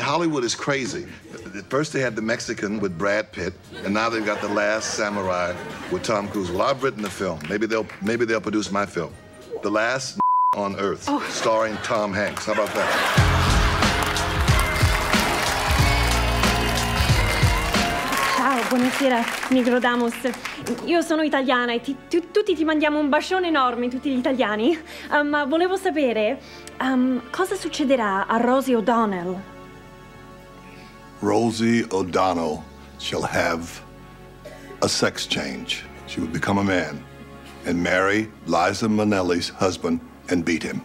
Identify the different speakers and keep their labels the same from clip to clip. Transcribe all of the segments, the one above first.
Speaker 1: Hollywood is crazy. First they had The Mexican with Brad Pitt, and now they've got The Last Samurai with Tom Cruise. Well, I've written the film. Maybe they'll produce my film. The Last on Earth, starring Tom Hanks. How about that?
Speaker 2: Ciao, buonasera, Microdamus. Io sono italiana e tutti ti mandiamo un bacione enorme, tutti gli italiani. Ma volevo sapere cosa succederà a Rosie O'Donnell.
Speaker 3: Rosie O'Donnell shall have a sex change. She will become a man and marry Liza Minnelli's husband and beat him.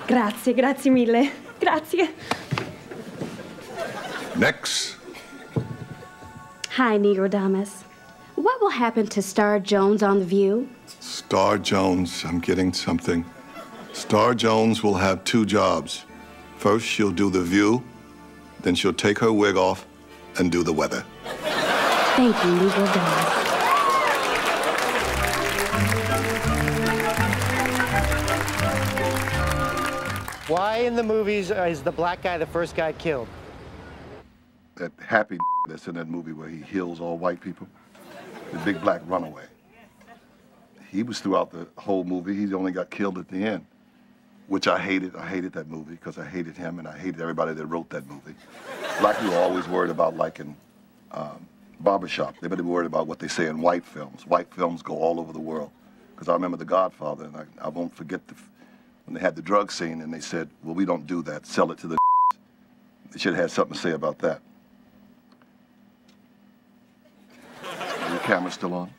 Speaker 2: Grazie mille. Grazie.
Speaker 3: Next.
Speaker 4: Hi, Negrodamus. What will happen to Star Jones on The View?
Speaker 3: Star Jones, I'm getting something. Star Jones will have two jobs. First, she'll do The View, then she'll take her wig off and do the weather.
Speaker 4: Thank you, Negrodamus.
Speaker 5: Why in the movies is the black guy the first guy killed?
Speaker 1: That happy that's in that movie where he heals all white people, the big black runaway. He was throughout the whole movie. He only got killed at the end, which I hated. I hated that movie because I hated him and I hated everybody that wrote that movie. Black people are always worried about, like in Barbershop, they better be worried about what they say in white films. White films go all over the world. Because I remember The Godfather, and I won't forget when they had the drug scene and they said, well, we don't do that, sell it to the They should have had something to say about that. Are your cameras still on?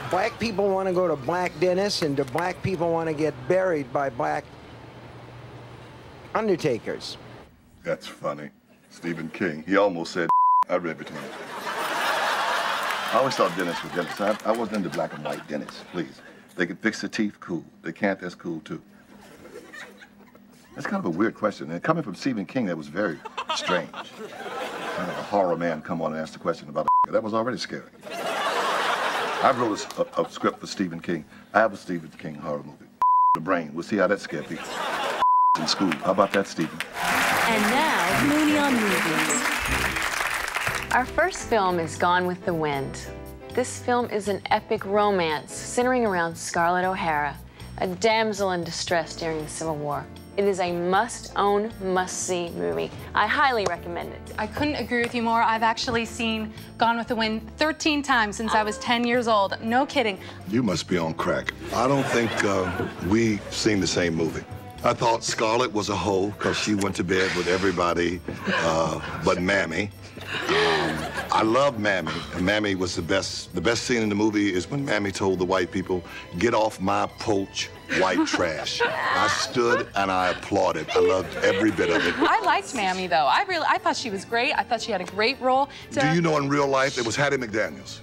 Speaker 5: Black people want to go to black dentists, and black people want to get buried by black undertakers.
Speaker 1: That's funny. Stephen King, he almost said I read between it. I always thought dentists were dentists. I wasn't into black and white dentists, please. They can fix the teeth, cool. They can't, that's cool too. That's kind of a weird question. And coming from Stephen King, that was very strange. Kind of a horror man come on and ask the question about a that was already scary. I wrote a script for Stephen King. I have a Stephen King horror movie. The Brain. We'll see how that scared people in school. How about that, Stephen?
Speaker 6: And now, Mooney on Movies. Our first film is Gone with the Wind. This film is an epic romance centering around Scarlett O'Hara, a damsel in distress during the Civil War. It is a must-own, must-see movie. I highly recommend it.
Speaker 7: I couldn't agree with you more. I've actually seen Gone with the Wind 13 times since I was 10 years old. No kidding.
Speaker 1: You must be on crack. I don't think we seen the same movie. I thought Scarlett was a hoe because she went to bed with everybody but Mammy. I love Mammy, and Mammy was the best. The best scene in the movie is when Mammy told the white people, "Get off my porch, white trash." I stood and I applauded. I loved every bit of it.
Speaker 7: I liked Mammy, though. I thought she was great. I thought she had a great role.
Speaker 1: Do you know in real life, it was Hattie McDaniels.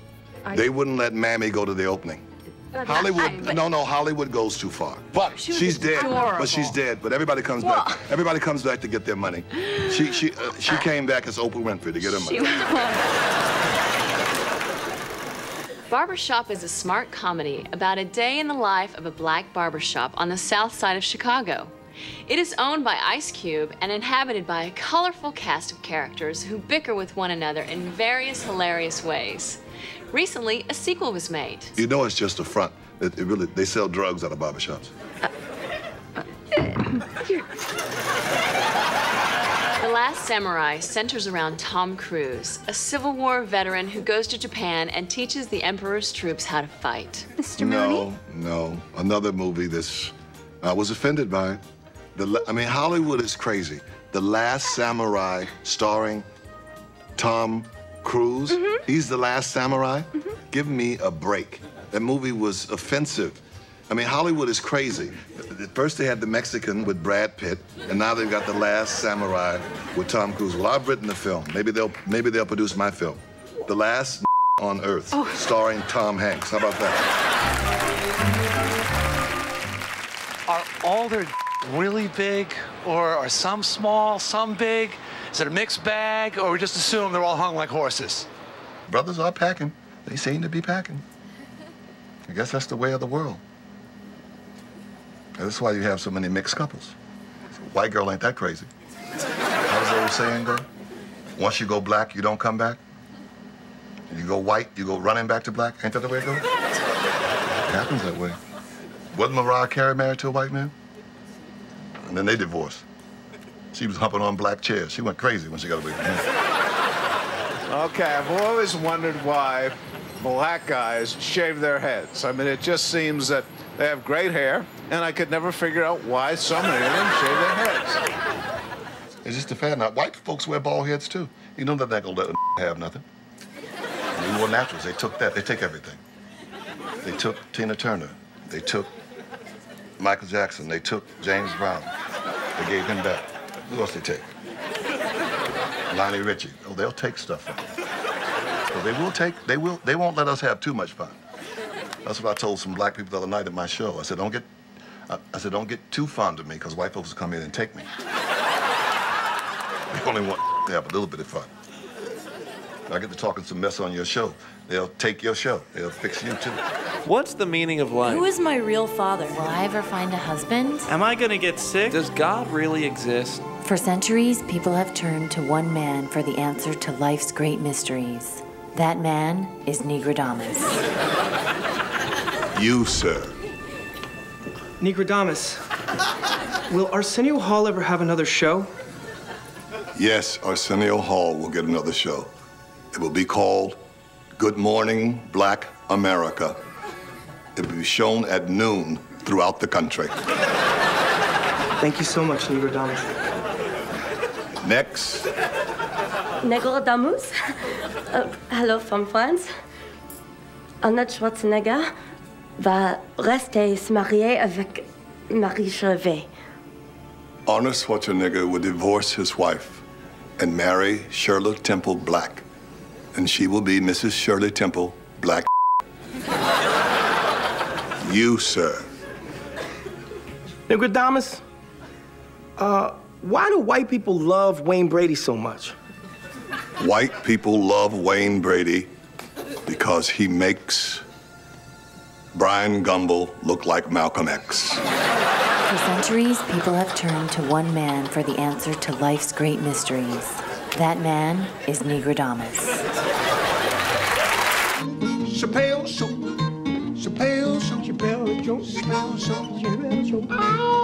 Speaker 1: They wouldn't let Mammy go to the opening. Hollywood, no, Hollywood goes too far. But she's dead.
Speaker 7: Adorable.
Speaker 1: But she's dead. But everybody comes back. Everybody comes back to get their money. She came back as Oprah Winfrey to get her money.
Speaker 6: Barbershop is a smart comedy about a day in the life of a black barbershop on the south side of Chicago. It is owned by Ice Cube and inhabited by a colorful cast of characters who bicker with one another in various hilarious ways. Recently, a sequel was made.
Speaker 1: You know it's just a front. They sell drugs out of barbershops.
Speaker 6: The Last Samurai centers around Tom Cruise, a Civil War veteran who goes to Japan and teaches the Emperor's troops how to fight.
Speaker 2: Mr. Mooney?
Speaker 1: No. Another movie this I was offended by. I mean, Hollywood is crazy. The Last Samurai starring Tom Cruise. He's the Last Samurai. Give me a break. That movie was offensive. I mean, Hollywood is crazy. First they had The Mexican with Brad Pitt, and now they've got The Last Samurai with Tom Cruise. Well, I've written the film. Maybe they'll produce my film. The Last on Earth, starring Tom Hanks. How about that?
Speaker 8: Are all their really big, or are some small, some big? Is it a mixed bag, or we just assume they're all hung like horses?
Speaker 1: Brothers are packing. They seem to be packing. I guess that's the way of the world. And that's why you have so many mixed couples. White girl ain't that crazy. How does the old saying go? Once you go black, you don't come back. You go white, you go running back to black. Ain't that the way it goes? It happens that way. Wasn't Mariah Carey married to a white man? And then they divorced. She was humping on black chairs. She went crazy when she got away from him.
Speaker 9: Okay, I've always wondered why black guys shave their heads. I mean, it just seems that they have great hair, and I could never figure out why so many of them shave their heads.
Speaker 1: It's just a fad now. White folks wear bald heads, too. You know that they're not gonna let a have nothing. They wore naturals. They took that. They take everything. They took Tina Turner. They took Michael Jackson. They took James Brown. They gave him back. Who else they take? Lionel Richie. Oh, they'll take stuff from them. So they won't let us have too much fun. That's what I told some black people the other night at my show. I said, don't get too fond of me, because white folks will come in and take me. They only want to have a little bit of fun. If I get to talking some mess on your show, they'll take your show. They'll fix you, too.
Speaker 10: What's the meaning of life?
Speaker 11: Who is my real father?
Speaker 12: Will I ever find a husband?
Speaker 10: Am I gonna get sick? Does God really exist?
Speaker 12: For centuries, people have turned to one man for the answer to life's great mysteries. That man is Negrodamus.
Speaker 3: You, sir.
Speaker 13: Negrodamus, will Arsenio Hall ever have another show?
Speaker 3: Yes, Arsenio Hall will get another show. It will be called Good Morning, Black America. It will be shown at noon throughout the country.
Speaker 13: Thank you so much, Negrodamus.
Speaker 3: Next.
Speaker 11: Negrodamus? Hello from France. Arnold Schwarzenegger va rester se marier avec Marie Chevet.
Speaker 3: Arnold Schwarzenegger will divorce his wife and marry Shirley Temple Black. And she will be Mrs. Shirley Temple Black. You, sir.
Speaker 13: Negrodamus, why do white people love Wayne Brady so much?
Speaker 3: White people love Wayne Brady because he makes Brian Gumbel look like Malcolm X.
Speaker 12: For centuries, people have turned to one man for the answer to life's great mysteries. That man is Negrodamus.
Speaker 14: Chappelle Show. Chappelle Show. Chappelle Show. Chappelle Show. Chappelle Show.